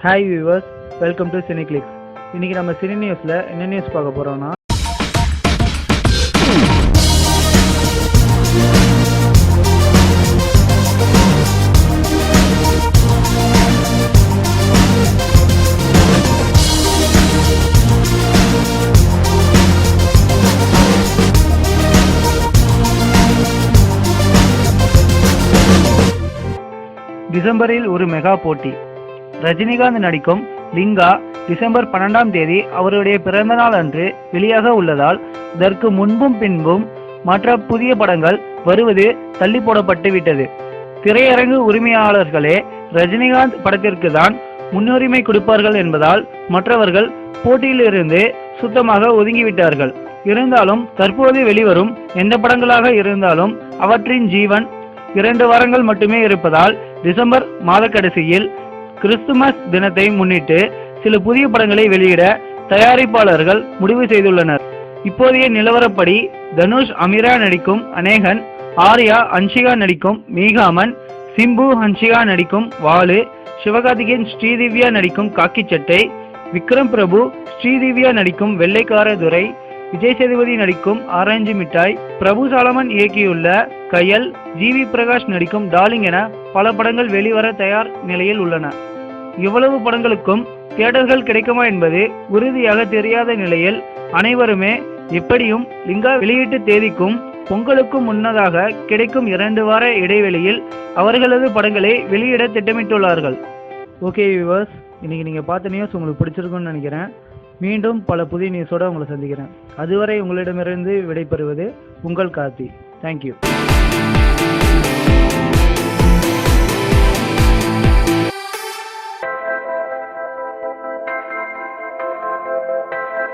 Hi viewers, welcome to Cineclicks. இன்றைக்கி நம்ம cine நியூஸில் என்ன நியூஸ் பார்க்க போகிறோன்னா, டிசம்பரில் ஒரு மெகா போட்டி. ரஜினிகாந்த் நடிக்கும் லிங்கா டிசம்பர் 12ஆம் தேதி அவருடைய பிறந்தநாள் அன்று வெளியாக உள்ளதால் இதற்கு முன்பும் பின்பும் மற்ற புதிய படங்கள் வருவது தள்ளி போடப்பட்டு விட்டது. திரையரங்கு உரிமையாளர்களே ரஜினிகாந்த் படத்திற்கு தான் முன்னுரிமை கொடுப்பார்கள் என்பதால் மற்றவர்கள் போட்டியிலிருந்து சுத்தமாக ஒதுங்கிவிட்டார்கள். இருந்தாலும் தற்போது வெளிவரும் எந்த படங்களாக இருந்தாலும் அவற்றின் ஜீவன் 2 வாரங்கள் மட்டுமே இருப்பதால் டிசம்பர் மாத கடைசியில் கிறிஸ்துமஸ் தினத்தை முன்னிட்டு சில புதிய படங்களை வெளியிட தயாரிப்பாளர்கள் முடிவு செய்துள்ளனர். இப்போதைய நிலவரப்படி தனுஷ் அமீரா நடிக்கும் அநேகன், ஆர்யா அன்ஷிகா நடிக்கும் மீகாமன், சிம்பு ஹன்ஷிகா நடிக்கும் வாலு, சிவகார்த்திகேயன் ஸ்ரீதிவ்யா நடிக்கும் காக்கி சட்டை, விக்ரம் பிரபு ஸ்ரீதிவ்யா நடிக்கும் வெள்ளைக்கார துரை, விஜய் சேதுபதி நடிக்கும் ஆரஞ்சு மிட்டாய், பிரபு சாலமன் இயக்கியுள்ள கயல், ஜிவி பிரகாஷ் நடிக்கும் டார்லிங் என பல படங்கள் வெளிவர தயார் நிலையில் உள்ளன. இவ்வளவு படங்களுக்கும் தியேட்டர்கள் கிடைக்குமா என்பது உறுதியாக தெரியாத நிலையில் அனைவருமே எப்படியும் லிங்கா வெளியீட்டு தேதிக்கும் பொங்கலுக்கும் முன்னதாக கிடைக்கும் 2 வார இடைவெளியில் அவர்களது படங்களை வெளியிட திட்டமிட்டுள்ளார்கள். ஓகே வியூவர்ஸ், இன்னைக்கு நீங்கள் பார்த்த நியூஸ் உங்களுக்கு பிடிச்சிருக்குன்னு நினைக்கிறேன். மீண்டும் பல புதிய நியூஸோடு உங்களை சந்திக்கிறேன். அதுவரை உங்களிடமிருந்து விடைபெறுவது உங்கள் கார்த்தி. தேங்க்யூ.